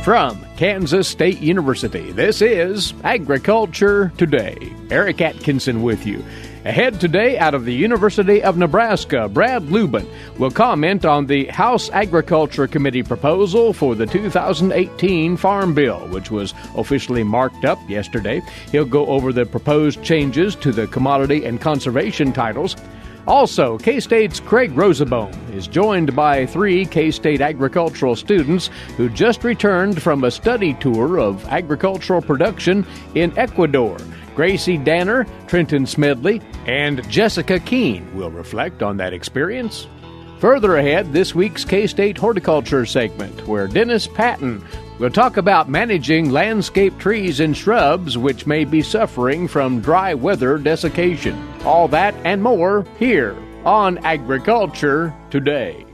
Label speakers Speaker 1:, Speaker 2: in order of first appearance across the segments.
Speaker 1: From Kansas State University, this is Agriculture Today. Eric Atkinson with you. Ahead today out of the University of Nebraska, Brad Lubben will comment on the House Agriculture Committee proposal for the 2018 Farm Bill, which was officially marked up yesterday. He'll go over the proposed changes to the commodity and conservation titles. Also, K-State's Kraig Roozeboom is joined by 3 K-State agricultural students who just returned from a study tour of agricultural production in Ecuador. Gracie Danner, Trenton Smedley, and Jessica Keane will reflect on that experience. Further ahead, this week's K-State horticulture segment, where Dennis Patton will talk about managing landscape trees and shrubs which may be suffering from dry weather desiccation. All that and more here on Agriculture Today.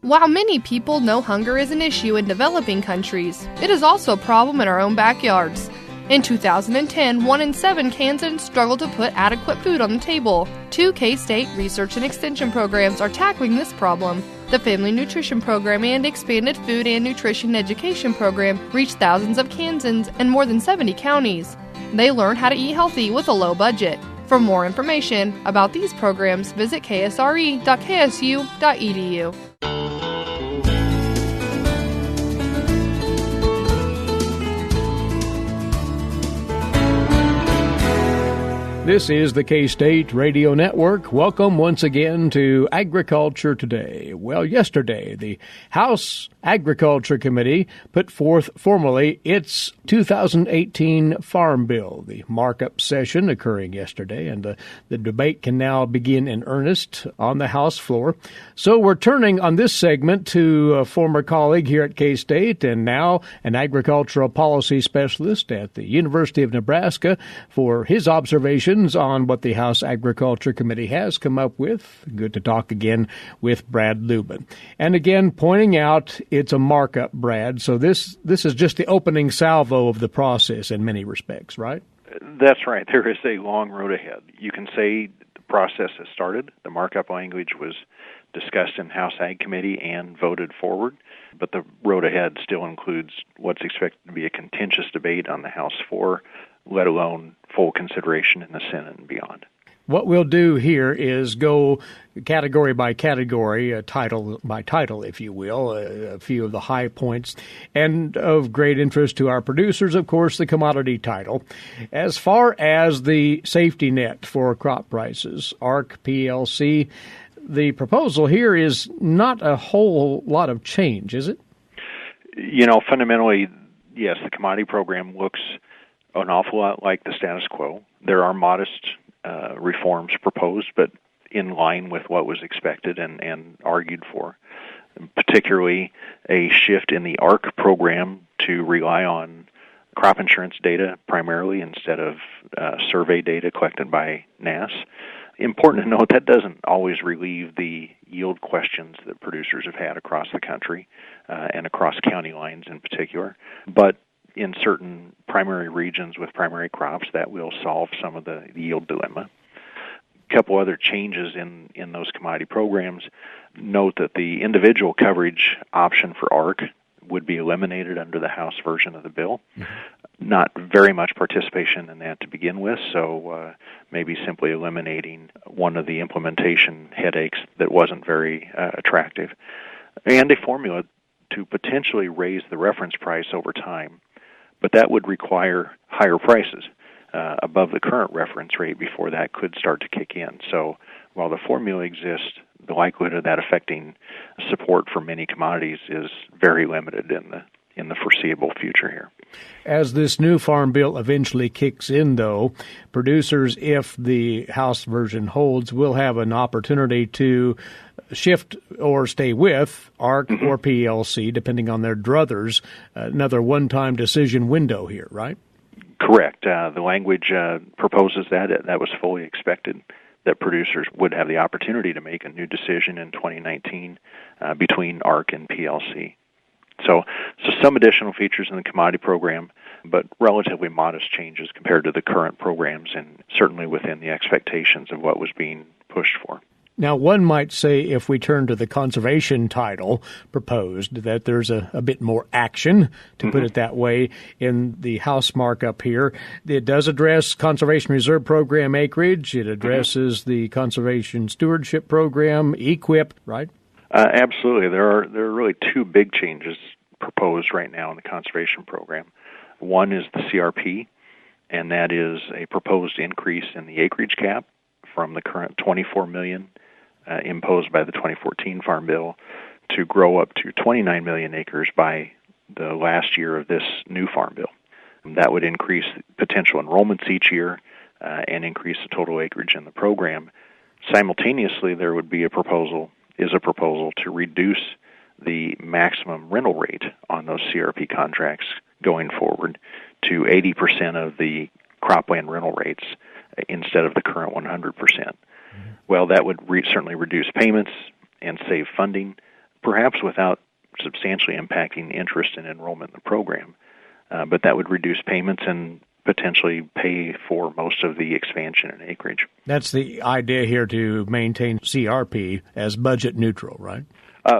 Speaker 2: While many people know hunger is an issue in developing countries, it is also a problem in our own backyards. In 2010, 1 in 7 Kansans struggled to put adequate food on the table. 2 K-State research and extension programs are tackling this problem. The Family Nutrition Program and Expanded Food and Nutrition Education Program reach thousands of Kansans in more than 70 counties. They learn how to eat healthy with a low budget. For more information about these programs, visit ksre.ksu.edu.
Speaker 1: This is the K-State Radio Network. Welcome once again to Agriculture Today. Well, yesterday, the House Agriculture Committee put forth formally its 2018 Farm Bill, the markup session occurring yesterday, and the debate can now begin in earnest on the House floor. So we're turning on this segment to a former colleague here at K-State and now an agricultural policy specialist at the University of Nebraska for his observations on what the House Agriculture Committee has come up with. Good to talk again with Brad Lubben. And again, pointing out it's a markup, Brad, so this is just the opening salvo of the process in many respects, right?
Speaker 3: That's right. There is a long road ahead. You can say the process has started. The markup language was discussed in House Ag Committee and voted forward, but the road ahead still includes what's expected to be a contentious debate on the House floor, let alone full consideration in the Senate and beyond.
Speaker 1: What we'll do here is go category by category, title by title, if you will, a few of the high points. And of great interest to our producers, of course, the commodity title. As far as the safety net for crop prices, ARC, PLC, the proposal here is not a whole lot of change, is it?
Speaker 3: You know, fundamentally, yes, the commodity program looks an awful lot like the status quo. There are modest reforms proposed, but in line with what was expected and argued for, particularly a shift in the ARC program to rely on crop insurance data primarily instead of survey data collected by NASS. Important to note, that doesn't always relieve the yield questions that producers have had across the country and across county lines in particular, but in certain primary regions with primary crops, that will solve some of the yield dilemma. A couple other changes in those commodity programs. Note that the individual coverage option for ARC would be eliminated under the House version of the bill. Mm-hmm. Not very much participation in that to begin with, so maybe simply eliminating one of the implementation headaches that wasn't very attractive. And a formula to potentially raise the reference price over time. But that would require higher prices above the current reference rate before that could start to kick in. So while the formula exists, the likelihood of that affecting support for many commodities is very limited in the foreseeable future here.
Speaker 1: As this new farm bill eventually kicks in, though, producers, if the House version holds, will have an opportunity to shift or stay with ARC or PLC, depending on their druthers, another one-time decision window here, right?
Speaker 3: Correct. The language proposes that. That was fully expected, that producers would have the opportunity to make a new decision in 2019 between ARC and PLC. So some additional features in the commodity program, but relatively modest changes compared to the current programs and certainly within the expectations of what was being pushed for.
Speaker 1: Now, one might say, if we turn to the conservation title proposed, that there's a bit more action, to put it that way, in the House markup here. It does address Conservation Reserve Program acreage. It addresses the Conservation Stewardship Program, EQIP, right?
Speaker 3: Absolutely. There are really two big changes proposed right now in the conservation program. One is the CRP, and that is a proposed increase in the acreage cap from the current 24 million imposed by the 2014 Farm Bill to grow up to 29 million acres by the last year of this new Farm Bill. And that would increase potential enrollments each year and increase the total acreage in the program. Simultaneously, there would be a proposal to reduce the maximum rental rate on those CRP contracts going forward to 80% of the cropland rental rates instead of the current 100%. Well, that would certainly reduce payments and save funding, perhaps without substantially impacting interest and enrollment in the program. But that would reduce payments and potentially pay for most of the expansion in acreage.
Speaker 1: That's the idea here, to maintain CRP as budget neutral, right?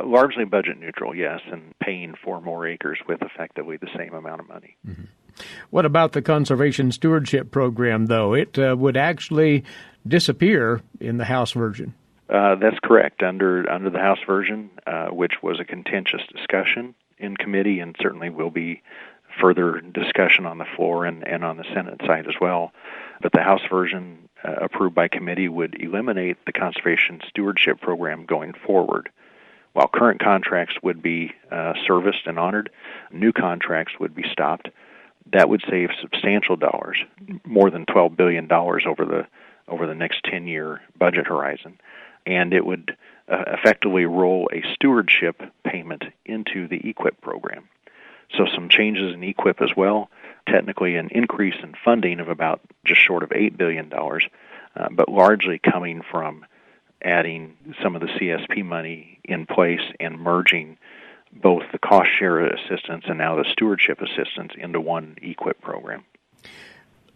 Speaker 3: Largely budget neutral, yes, and paying for more acres with effectively the same amount of money.
Speaker 1: What about the Conservation Stewardship Program, though? It would actually disappear in the House version.
Speaker 3: That's correct. Under the House version, which was a contentious discussion in committee, and certainly will be further discussion on the floor and on the Senate side as well. But the House version approved by committee would eliminate the Conservation Stewardship Program going forward. While current contracts would be serviced and honored, new contracts would be stopped. That would save substantial dollars, more than $12 billion over the next 10-year budget horizon, and it would effectively roll a stewardship payment into the EQIP program. So some changes in EQIP as well, technically an increase in funding of about just short of $8 billion, but largely coming from adding some of the CSP money in place and merging both the cost share assistance and now the stewardship assistance into one EQIP program.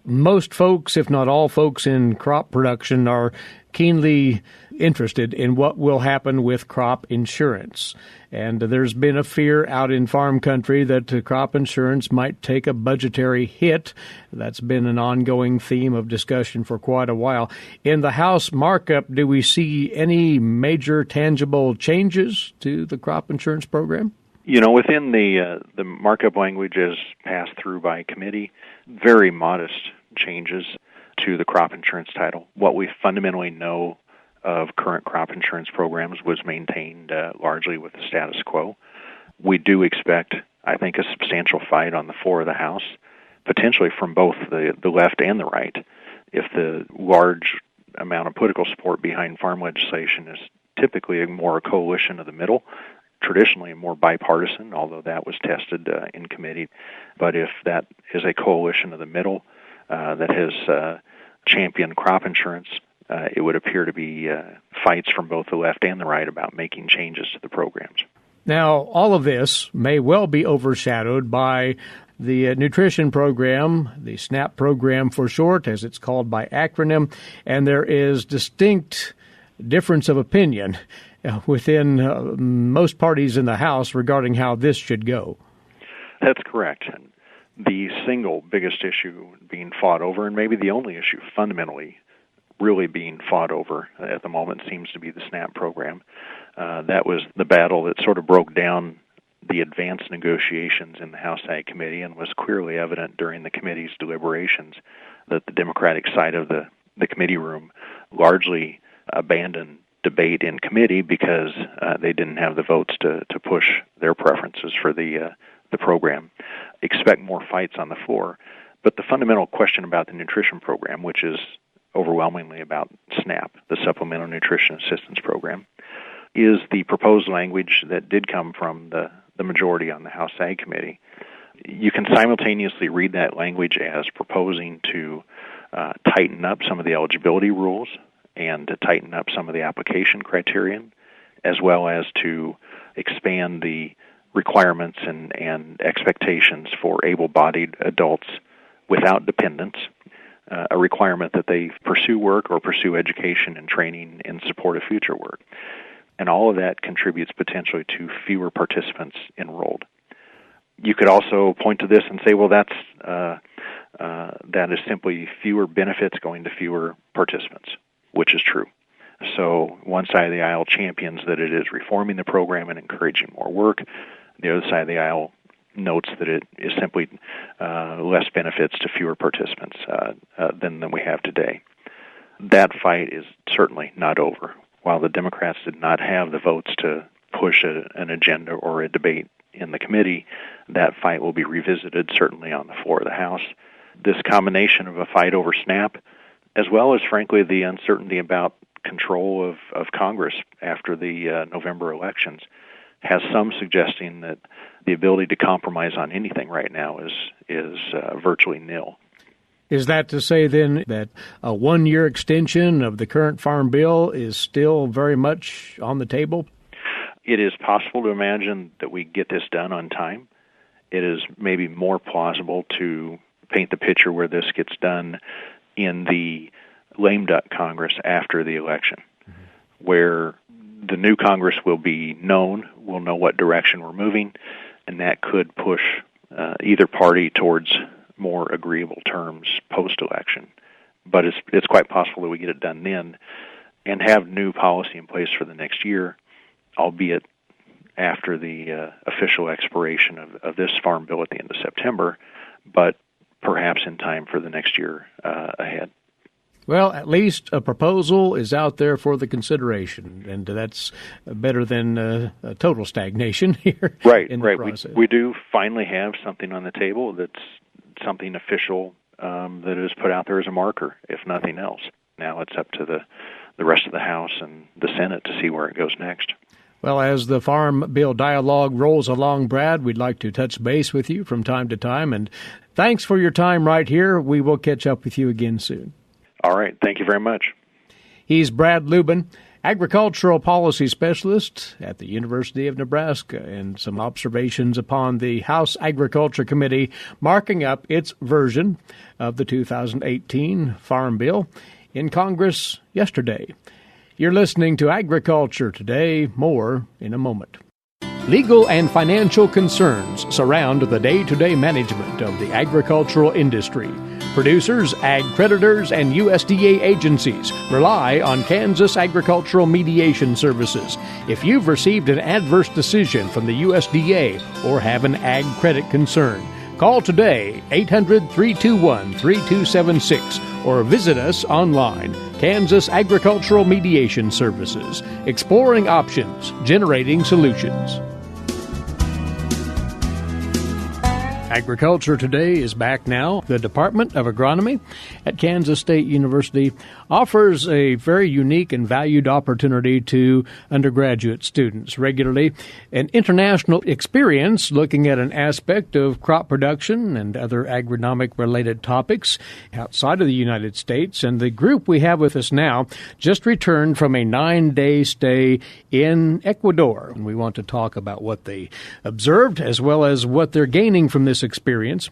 Speaker 1: Most folks, if not all folks in crop production, are keenly interested in what will happen with crop insurance. And there's been a fear out in farm country that crop insurance might take a budgetary hit. That's been an ongoing theme of discussion for quite a while. In the House markup, do we see any major tangible changes to the crop insurance program?
Speaker 3: You know, within the markup language as passed through by committee, very modest changes to the crop insurance title. What we fundamentally know of current crop insurance programs was maintained largely with the status quo. We do expect, I think, a substantial fight on the floor of the House, potentially from both the left and the right, if the large amount of political support behind farm legislation is typically more a coalition of the middle, traditionally more bipartisan, although that was tested in committee. But if that is a coalition of the middle that has championed crop insurance, it would appear to be fights from both the left and the right about making changes to the programs.
Speaker 1: Now, all of this may well be overshadowed by the nutrition program, the SNAP program for short, as it's called by acronym, and there is distinct difference of opinion within most parties in the House regarding how this should go.
Speaker 3: That's correct. The single biggest issue being fought over, and maybe the only issue fundamentally really being fought over at the moment, seems to be the SNAP program. That was the battle that sort of broke down the advanced negotiations in the House Ag Committee and was clearly evident during the committee's deliberations that the Democratic side of the committee room largely abandoned debate in committee because they didn't have the votes to push their preferences for the program. Expect more fights on the floor. But the fundamental question about the nutrition program, which is overwhelmingly about SNAP, the Supplemental Nutrition Assistance Program, is the proposed language that did come from the majority on the House Ag Committee. You can simultaneously read that language as proposing to tighten up some of the eligibility rules and to tighten up some of the application criterion, as well as to expand the requirements and expectations for able-bodied adults without dependents. a requirement that they pursue work or pursue education and training in support of future work. And all of that contributes potentially to fewer participants enrolled. You could also point to this and say, well, that is simply fewer benefits going to fewer participants, which is true. So one side of the aisle champions that it is reforming the program and encouraging more work. The other side of the aisle notes that it is simply less benefits to fewer participants than we have today. That fight is certainly not over. While the Democrats did not have the votes to push an agenda or a debate in the committee, that fight will be revisited certainly on the floor of the House. This combination of a fight over SNAP, as well as, frankly, the uncertainty about control of Congress after the November elections, has some suggesting that the ability to compromise on anything right now is virtually nil.
Speaker 1: Is that to say, then, that a one-year extension of the current Farm Bill is still very much on the table?
Speaker 3: It is possible to imagine that we get this done on time. It is maybe more plausible to paint the picture where this gets done in the lame duck Congress after the election, where the new Congress will be known, we'll know what direction we're moving, and that could push either party towards more agreeable terms post-election. But it's quite possible that we get it done then and have new policy in place for the next year, albeit after the official expiration of this Farm Bill at the end of September, but perhaps in time for the next year ahead.
Speaker 1: Well, at least a proposal is out there for the consideration, and that's better than a total stagnation here.
Speaker 3: Right,
Speaker 1: in the process.
Speaker 3: We do finally have something on the table that's something official that is put out there as a marker, if nothing else. Now it's up to the rest of the House and the Senate to see where it goes next.
Speaker 1: Well, as the Farm Bill dialogue rolls along, Brad, we'd like to touch base with you from time to time, and thanks for your time right here. We will catch up with you again soon.
Speaker 3: All right. Thank you very much.
Speaker 1: He's Brad Lubben, Agricultural Policy Specialist at the University of Nebraska, and some observations upon the House Agriculture Committee marking up its version of the 2018 Farm Bill in Congress yesterday. You're listening to Agriculture Today. More in a moment. Legal and financial concerns surround the day-to-day management of the agricultural industry. Producers, ag creditors, and USDA agencies rely on Kansas Agricultural Mediation Services. If you've received an adverse decision from the USDA or have an ag credit concern, call today 800-321-3276 or visit us online. Kansas Agricultural Mediation Services, exploring options, generating solutions. Agriculture Today is back now. The Department of Agronomy at Kansas State University offers a very unique and valued opportunity to undergraduate students regularly. An international experience looking at an aspect of crop production and other agronomic-related topics outside of the United States. And the group we have with us now just returned from a 9-day stay in Ecuador. And we want to talk about what they observed as well as what they're gaining from this experience.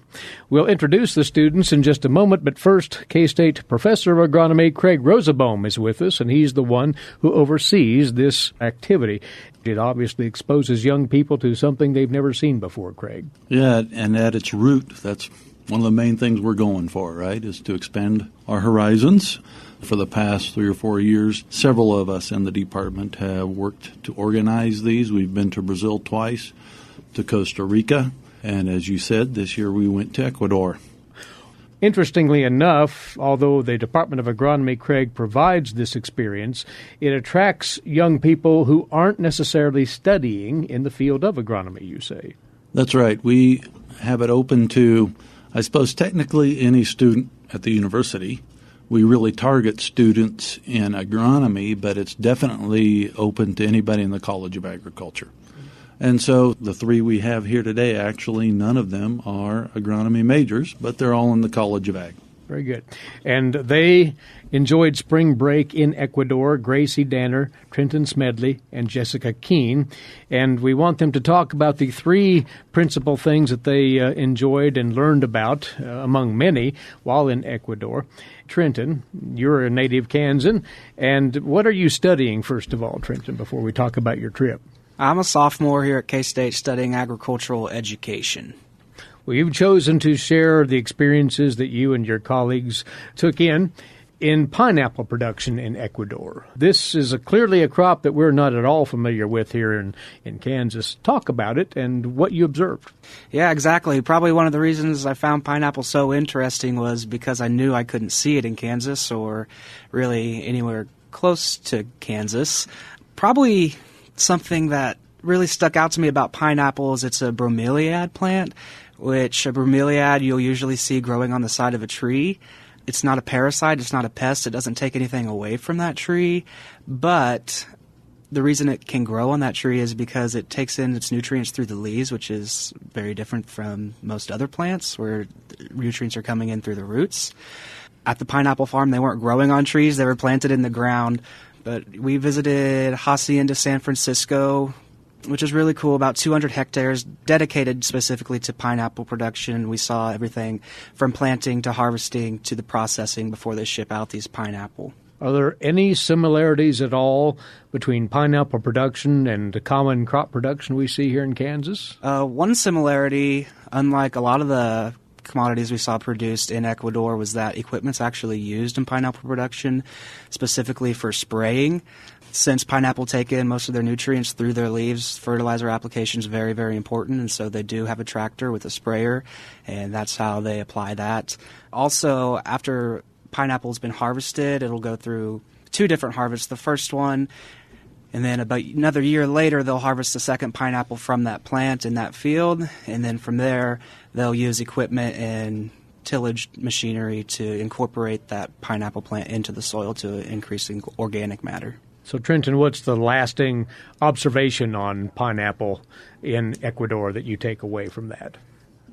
Speaker 1: We'll introduce the students in just a moment, but first, K-State Professor of Agronomy Kraig Roozeboom is with us, and he's the one who oversees this activity. It obviously exposes young people to something they've never seen before, Kraig.
Speaker 4: Yeah, and at its root, that's one of the main things we're going for, right, is to expand our horizons. For the past 3 or 4 years, several of us in the department have worked to organize these. We've been to Brazil twice, to Costa Rica, and as you said, this year we went to Ecuador.
Speaker 1: Interestingly enough, although the Department of Agronomy, Kraig, provides this experience, it attracts young people who aren't necessarily studying in the field of agronomy, you say.
Speaker 4: That's right. We have it open to, I suppose, technically any student at the university. We really target students in agronomy, but it's definitely open to anybody in the College of Agriculture. And so the 3 we have here today, actually none of them are agronomy majors, but they're all in the College of Ag.
Speaker 1: Very good. And they enjoyed spring break in Ecuador, Gracie Danner, Trenton Smedley, and Jessica Keane. And we want them to talk about the three principal things that they enjoyed and learned about, among many, while in Ecuador. Trenton, you're a native Kansan. And what are you studying, first of all, Trenton, before we talk about your trip?
Speaker 5: I'm a sophomore here at K-State studying agricultural education.
Speaker 1: Well, you've chosen to share the experiences that you and your colleagues took in pineapple production in Ecuador. This is clearly a crop that we're not at all familiar with here in Kansas. Talk about it and what you observed.
Speaker 5: Yeah, exactly. Probably one of the reasons I found pineapple so interesting was because I knew I couldn't see it in Kansas or really anywhere close to Kansas. Probably something that really stuck out to me about pineapple is it's a bromeliad plant, which a bromeliad you'll usually see growing on the side of a tree. It's not a parasite, it's not a pest, it doesn't take anything away from that tree, but the reason it can grow on that tree is because it takes in its nutrients through the leaves, which is very different from most other plants where nutrients are coming in through the roots. At the pineapple farm, they weren't growing on trees, they were planted in the ground, but we visited Hacienda San Francisco, which is really cool, about 200 hectares dedicated specifically to pineapple production. We saw everything from planting to harvesting to the processing before they ship out these pineapple.
Speaker 1: Are there any similarities at all between pineapple production and the common crop production we see here in Kansas?
Speaker 5: One similarity, unlike a lot of the commodities we saw produced in Ecuador, was that equipment's actually used in pineapple production, specifically for spraying. Since pineapple take in most of their nutrients through their leaves, fertilizer application is very, very important, and so they do have a tractor with a sprayer, and that's how they apply that. Also, after pineapple's been harvested, it'll go through 2 different harvests. The first one, and then about another year later, they'll harvest the second pineapple from that plant in that field, and then from there, they'll use equipment and tillage machinery to incorporate that pineapple plant into the soil to increase organic matter.
Speaker 1: So, Trenton, what's the lasting observation on pineapple in Ecuador that you take away from that?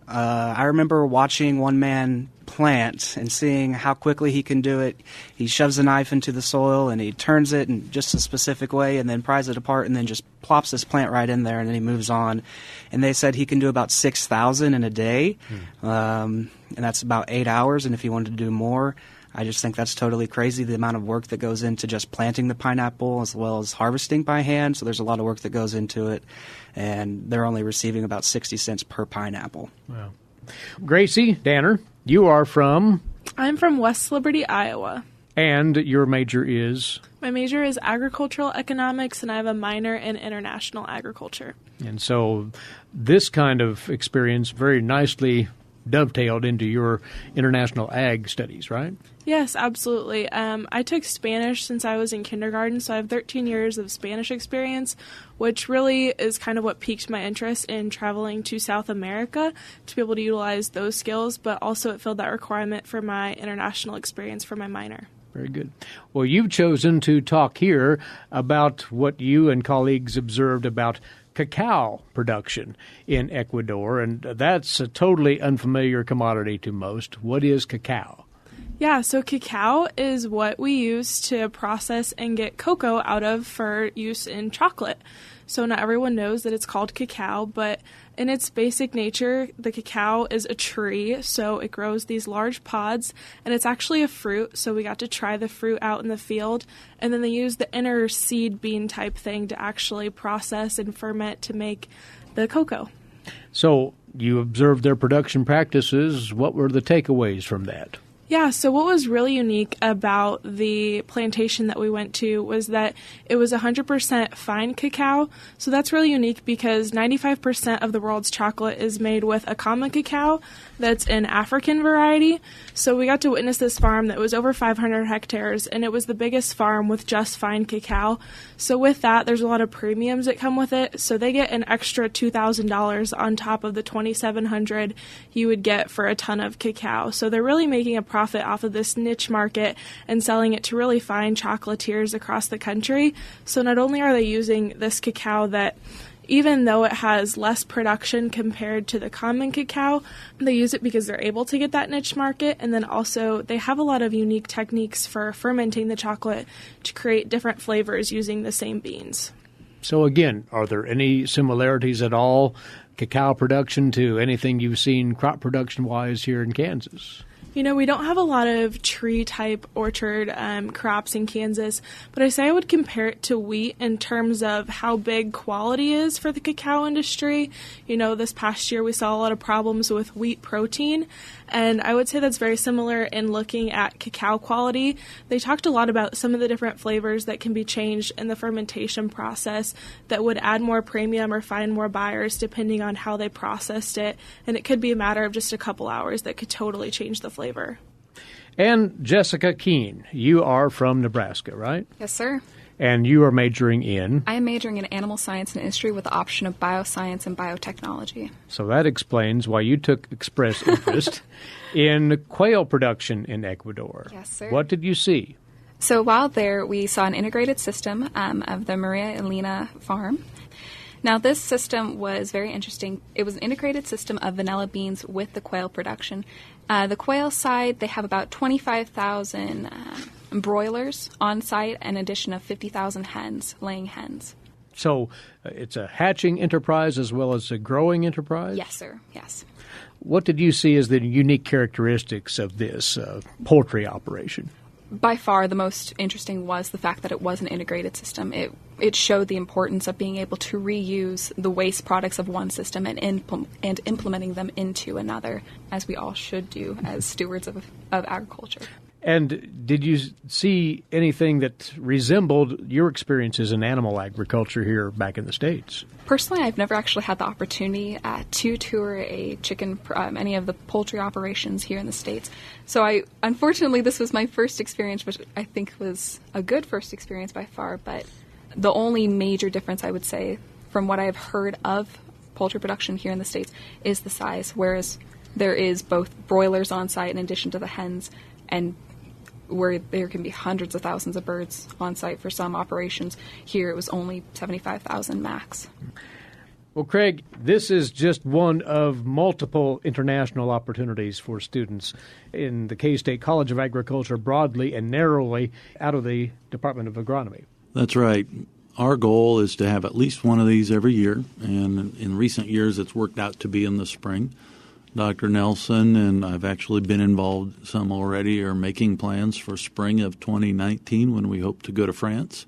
Speaker 5: I remember watching one man plant and seeing how quickly he can do it. He shoves a knife into the soil and he turns it in just a specific way and then pries it apart and then just plops this plant right in there and then he moves on. And they said he can do about 6,000 in a day, and that's about 8 hours. And if he wanted to do more, I just think that's totally crazy, the amount of work that goes into just planting the pineapple as well as harvesting by hand. So there's a lot of work that goes into it, and they're only receiving about 60 cents per pineapple.
Speaker 1: Wow. Gracie Danner, you are from?
Speaker 6: I'm from West Liberty, Iowa.
Speaker 1: And your major is?
Speaker 6: My major is agricultural economics, and I have a minor in international agriculture.
Speaker 1: And so this kind of experience very nicely dovetailed into your international ag studies, right?
Speaker 6: Yes, absolutely. I took Spanish since I was in kindergarten, so I have 13 years of Spanish experience, which really is kind of what piqued my interest in traveling to South America to be able to utilize those skills, but also it filled that requirement for my international experience for my minor.
Speaker 1: Very good. Well, you've chosen to talk here about what you and colleagues observed about cacao production in Ecuador, and that's a totally unfamiliar commodity to most. What is cacao?
Speaker 6: Yeah, so cacao is what we use to process and get cocoa out of for use in chocolate. So not everyone knows that it's called cacao, but in its basic nature, the cacao is a tree, so it grows these large pods, and it's actually a fruit, so we got to try the fruit out in the field, and then they use the inner seed bean type thing to actually process and ferment to make the cocoa.
Speaker 1: So you observed their production practices. What were the takeaways from that?
Speaker 6: Yeah, so what was really unique about the plantation that we went to was that it was 100% fine cacao. So that's really unique because 95% of the world's chocolate is made with a common cacao that's an African variety. So we got to witness this farm that was over 500 hectares, and it was the biggest farm with just fine cacao. So with that, there's a lot of premiums that come with it. So they get an extra $2,000 on top of the $2,700 you would get for a ton of cacao. So they're really making a profit off of this niche market and selling it to really fine chocolatiers across the country. So not only are they using this cacao that even though it has less production compared to the common cacao, they use it because they're able to get that niche market, and then also they have a lot of unique techniques for fermenting the chocolate to create different flavors using the same beans.
Speaker 1: So again, are there any similarities at all, cacao production, to anything you've seen crop production-wise here in Kansas?
Speaker 6: You know, we don't have a lot of tree-type orchard crops in Kansas, but I say I would compare it to wheat in terms of how big quality is for the cacao industry. You know, this past year we saw a lot of problems with wheat protein, and I would say that's very similar in looking at cacao quality. They talked a lot about some of the different flavors that can be changed in the fermentation process that would add more premium or find more buyers depending on how they processed it, and it could be a matter of just a couple hours that could totally change the flavor.
Speaker 1: And Jessica Keane, you are from Nebraska, right?
Speaker 7: Yes, sir.
Speaker 1: And you are majoring in?
Speaker 7: I am majoring in animal science and industry with the option of bioscience and biotechnology.
Speaker 1: So that explains why you took express interest in quail production in Ecuador.
Speaker 7: Yes, sir.
Speaker 1: What did you see?
Speaker 7: So while there, we saw an integrated system of the Maria Elena farm. Now, this system was very interesting. It was an integrated system of vanilla beans with the quail production. The quail side, they have about 25,000 broilers on site, and an addition of 50,000 hens, laying hens.
Speaker 1: So it's a hatching enterprise as well as a growing enterprise?
Speaker 7: Yes, sir. Yes.
Speaker 1: What did you see as the unique characteristics of this poultry operation?
Speaker 7: By far, the most interesting was the fact that it was an integrated system. It showed the importance of being able to reuse the waste products of one system and implementing them into another, as we all should do as stewards of agriculture. And
Speaker 1: did you see anything that resembled your experiences in animal agriculture here back in the States?
Speaker 7: Personally, I've never actually had the opportunity to tour any of the poultry operations here in the States. So unfortunately, this was my first experience, which I think was a good first experience by far. But the only major difference, I would say, from what I've heard of poultry production here in the States is the size, whereas there is both broilers on site in addition to the hens, and where there can be hundreds of thousands of birds on site for some operations. Here it was only 75,000 max.
Speaker 1: Well, Kraig, this is just one of multiple international opportunities for students in the K-State College of Agriculture broadly and narrowly out of the Department of Agronomy.
Speaker 4: That's right. Our goal is to have at least one of these every year, and in recent years it's worked out to be in the spring. Dr. Nelson, and I've actually been involved some already, are making plans for spring of 2019 when we hope to go to France,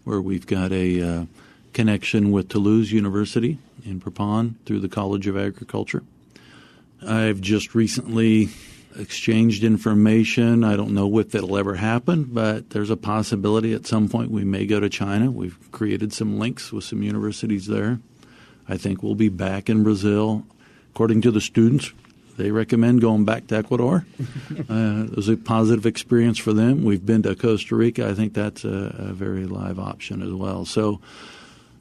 Speaker 4: where we've got a connection with Toulouse University in Prepon through the College of Agriculture. I've just recently exchanged information. I don't know if it'll ever happen, but there's a possibility at some point we may go to China. We've created some links with some universities there. I think we'll be back in Brazil. According to the students, they recommend going back to Ecuador. It was a positive experience for them. We've been to Costa Rica. I think that's a very live option as well. So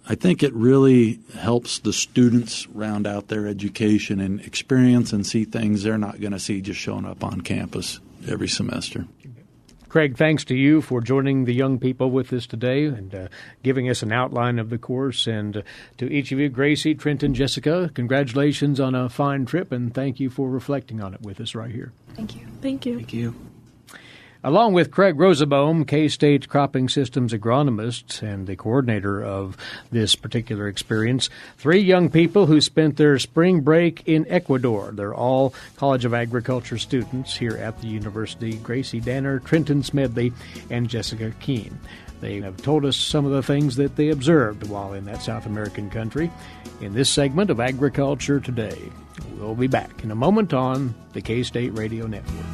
Speaker 4: I think it really helps the students round out their education and experience and see things they're not going to see just showing up on campus every semester.
Speaker 1: Kraig, thanks to you for joining the young people with us today and giving us an outline of the course. And to each of you, Gracie, Trenton, Jessica, congratulations on a fine trip, and thank you for reflecting on it with us right here.
Speaker 7: Thank you.
Speaker 6: Thank you.
Speaker 5: Thank you.
Speaker 1: Along with Kraig Roozeboom, K-State Cropping Systems agronomist and the coordinator of this particular experience, 3 young people who spent their spring break in Ecuador. They're all College of Agriculture students here at the university: Gracie Danner, Trenton Smedley, and Jessica Keane. They have told us some of the things that they observed while in that South American country in this segment of Agriculture Today. We'll be back in a moment on the K-State Radio Network.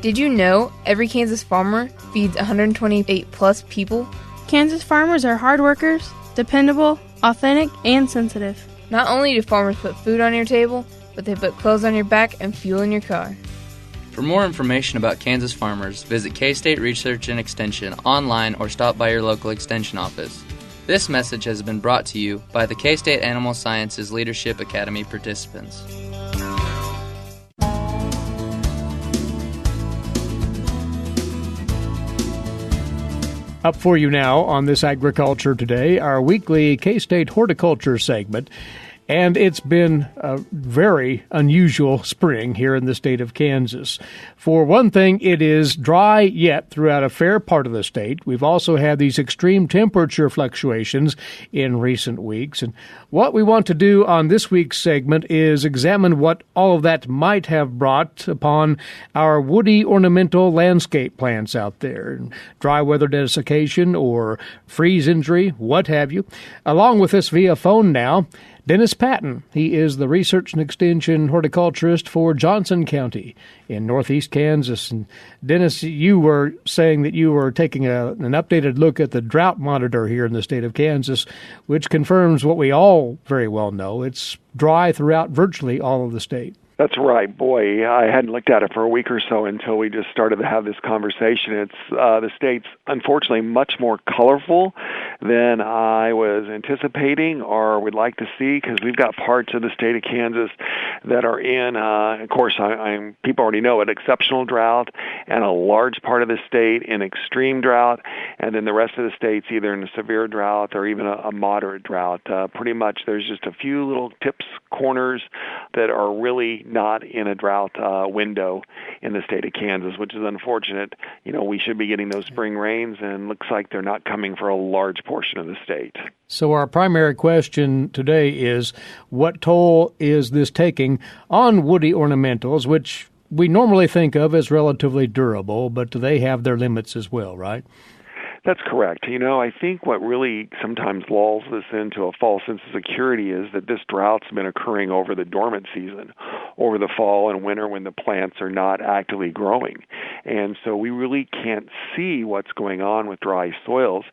Speaker 8: Did you know every Kansas farmer feeds 128 plus people?
Speaker 9: Kansas farmers are hard workers, dependable, authentic, and sensitive.
Speaker 8: Not only do farmers put food on your table, but they put clothes on your back and fuel in your car.
Speaker 10: For more information about Kansas farmers, visit K-State Research and Extension online or stop by your local extension office. This message has been brought to you by the K-State Animal Sciences Leadership Academy participants.
Speaker 1: Up for you now on this Agriculture Today, our weekly K-State horticulture segment. And it's been a very unusual spring here in the state of Kansas. For one thing, it is dry yet throughout a fair part of the state. We've also had these extreme temperature fluctuations in recent weeks. And what we want to do on this week's segment is examine what all of that might have brought upon our woody ornamental landscape plants out there. Dry weather desiccation or freeze injury, what have you. Along with us via phone now, Dennis Patton. He is the Research and Extension Horticulturist for Johnson County in northeast Kansas. And Dennis, you were saying that you were taking an updated look at the drought monitor here in the state of Kansas, which confirms what we all very well know. It's dry throughout virtually all of the state.
Speaker 11: That's right. Boy, I hadn't looked at it for a week or so until we just started to have this conversation. It's the state's unfortunately much more colorful than I was anticipating or would like to see, because we've got parts of the state of Kansas that are in, of course, people already know it, exceptional drought, and a large part of the state in extreme drought, and then the rest of the state's either in a severe drought or even a moderate drought. Pretty much there's just a few little tips, corners that are really not in a drought window in the state of Kansas, which is unfortunate. You know, we should be getting those spring rains, and looks like they're not coming for a large portion of the state.
Speaker 1: So our primary question today is, what toll is this taking on woody ornamentals, which we normally think of as relatively durable, but they have their limits as well, right?
Speaker 11: That's correct. You know, I think what really sometimes lulls this into a false sense of security is that this drought's been occurring over the dormant season, over the fall and winter when the plants are not actively growing. And so we really can't see what's going on with dry soils.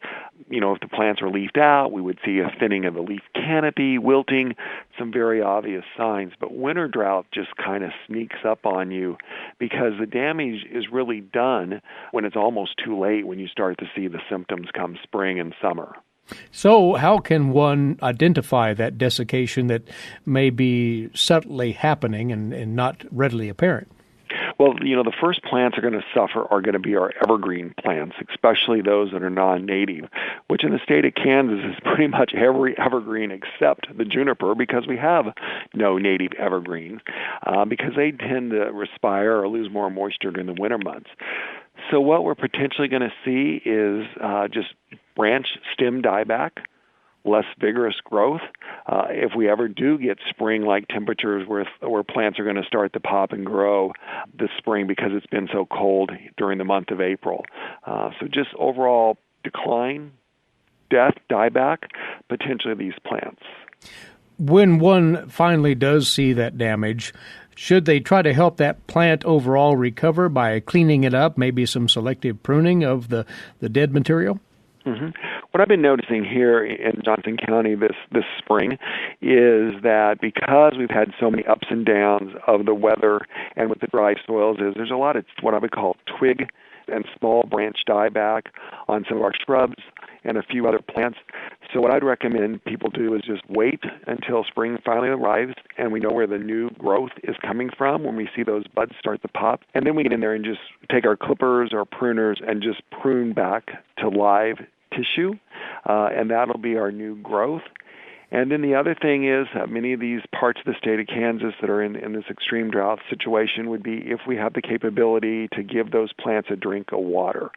Speaker 11: You know, if the plants are leafed out, we would see a thinning of the leaf canopy, wilting, some very obvious signs. But winter drought just kind of sneaks up on you, because the damage is really done when it's almost too late, when you start to see the symptoms come spring and summer.
Speaker 1: So how can one identify that desiccation that may be subtly happening and not readily apparent?
Speaker 11: Well, you know, the first plants are going to suffer are going to be our evergreen plants, especially those that are non-native, which in the state of Kansas is pretty much every evergreen except the juniper, because we have no native evergreens, because they tend to respire or lose more moisture during the winter months. So what we're potentially going to see is just branch stem dieback, less vigorous growth. If we ever do get spring-like temperatures where plants are going to start to pop and grow this spring because it's been so cold during the month of April. So just overall decline, death, dieback, potentially these plants.
Speaker 1: When one finally does see that damage, should they try to help that plant overall recover by cleaning it up, maybe some selective pruning of the dead material?
Speaker 11: Mm-hmm. What I've been noticing here in Johnson County this spring is that because we've had so many ups and downs of the weather and with the dry soils, there's a lot of what I would call twig and small branch dieback on some of our shrubs and a few other plants. So what I'd recommend people do is just wait until spring finally arrives and we know where the new growth is coming from when we see those buds start to pop. And then we get in there and just take our clippers or pruners and just prune back to live tissue, and that'll be our new growth. And then the other thing is many of these parts of the state of Kansas that are in this extreme drought situation would be if we have the capability to give those plants a drink of water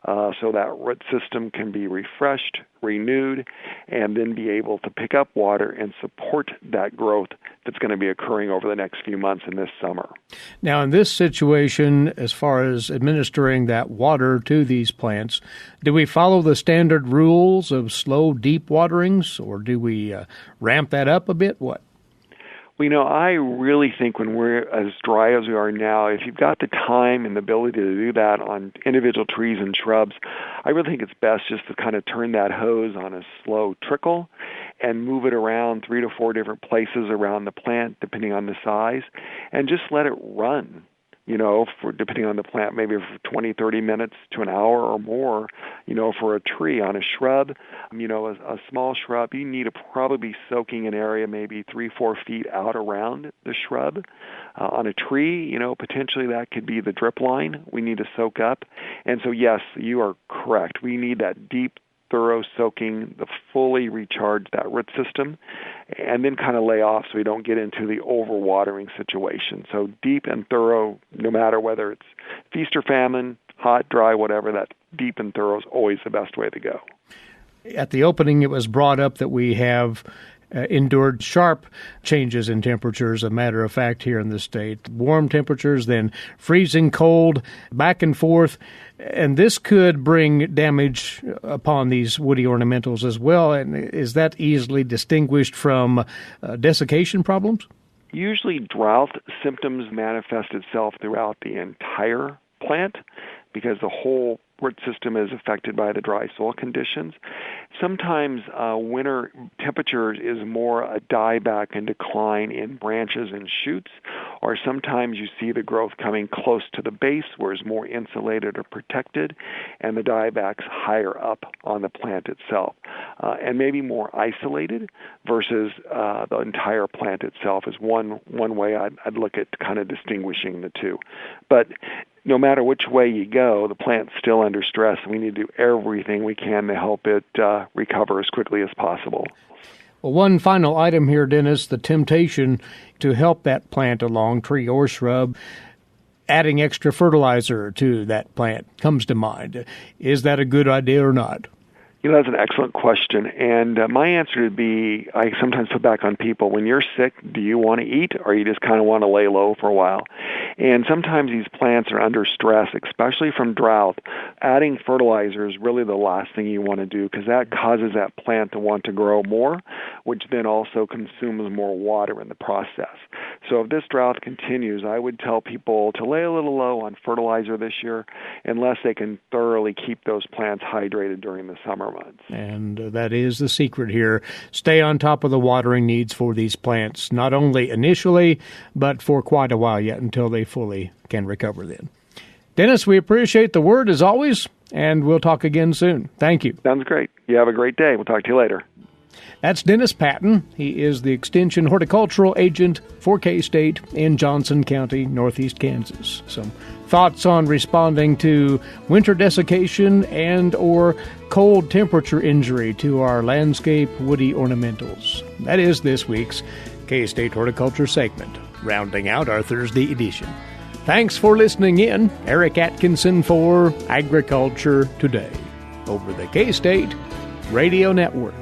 Speaker 11: so that root system can be refreshed, renewed, and then be able to pick up water and support that growth that's going to be occurring over the next few months in this summer.
Speaker 1: Now, in this situation, as far as administering that water to these plants, do we follow the standard rules of slow, deep waterings, or do we ramp that up a bit? What?
Speaker 11: Well, you know, I really think when we're as dry as we are now, if you've got the time and the ability to do that on individual trees and shrubs, I really think it's best just to kind of turn that hose on a slow trickle and move it around 3 to 4 different places around the plant, depending on the size, and just let it run for depending on the plant, maybe for 20, 30 minutes to an hour or more, for a tree. On a shrub, a small shrub, you need to probably be soaking an area maybe 3-4 feet out around the shrub. On a tree, potentially that could be the drip line we need to soak up. And so, yes, you are correct. We need that deep, thorough soaking, the fully recharge that root system, and then kind of lay off so we don't get into the overwatering situation. So deep and thorough, no matter whether it's feast or famine, hot, dry, whatever, that deep and thorough is always the best way to go.
Speaker 1: At the opening, it was brought up that we have endured sharp changes in temperatures, a matter of fact, here in the state. Warm temperatures, then freezing cold, back and forth. And this could bring damage upon these woody ornamentals as well. And is that easily distinguished from desiccation problems?
Speaker 11: Usually drought symptoms manifest itself throughout the entire plant because the whole root system is affected by the dry soil conditions. Sometimes winter temperatures is more a dieback and decline in branches and shoots, or sometimes you see the growth coming close to the base where it's more insulated or protected, and the dieback's higher up on the plant itself, and maybe more isolated versus the entire plant itself is one way I'd look at kind of distinguishing the two. But no matter which way you go, the plant's still under stress, and we need to do everything we can to help it recover as quickly as possible.
Speaker 1: Well, one final item here, Dennis, the temptation to help that plant along, tree or shrub, adding extra fertilizer to that plant comes to mind. Is that a good idea or not?
Speaker 11: That's an excellent question, and my answer would be, I sometimes put back on people, when you're sick, do you want to eat, or you just kind of want to lay low for a while? And sometimes these plants are under stress, especially from drought. Adding fertilizer is really the last thing you want to do because that causes that plant to want to grow more, which then also consumes more water in the process. So if this drought continues, I would tell people to lay a little low on fertilizer this year unless they can thoroughly keep those plants hydrated during the summer months.
Speaker 1: And that is the secret here. Stay on top of the watering needs for these plants, not only initially, but for quite a while yet until they fully can recover then. Dennis, we appreciate the word as always, and we'll talk again soon. Thank you.
Speaker 11: Sounds great. You have a great day. We'll talk to you later.
Speaker 1: That's Dennis Patton. He is the Extension Horticultural Agent for K-State in Johnson County, Northeast Kansas. Some thoughts on responding to winter desiccation and or cold temperature injury to our landscape woody ornamentals. That is this week's K-State Horticulture segment, rounding out our Thursday edition. Thanks for listening in. Eric Atkinson for Agriculture Today over the K-State Radio Network.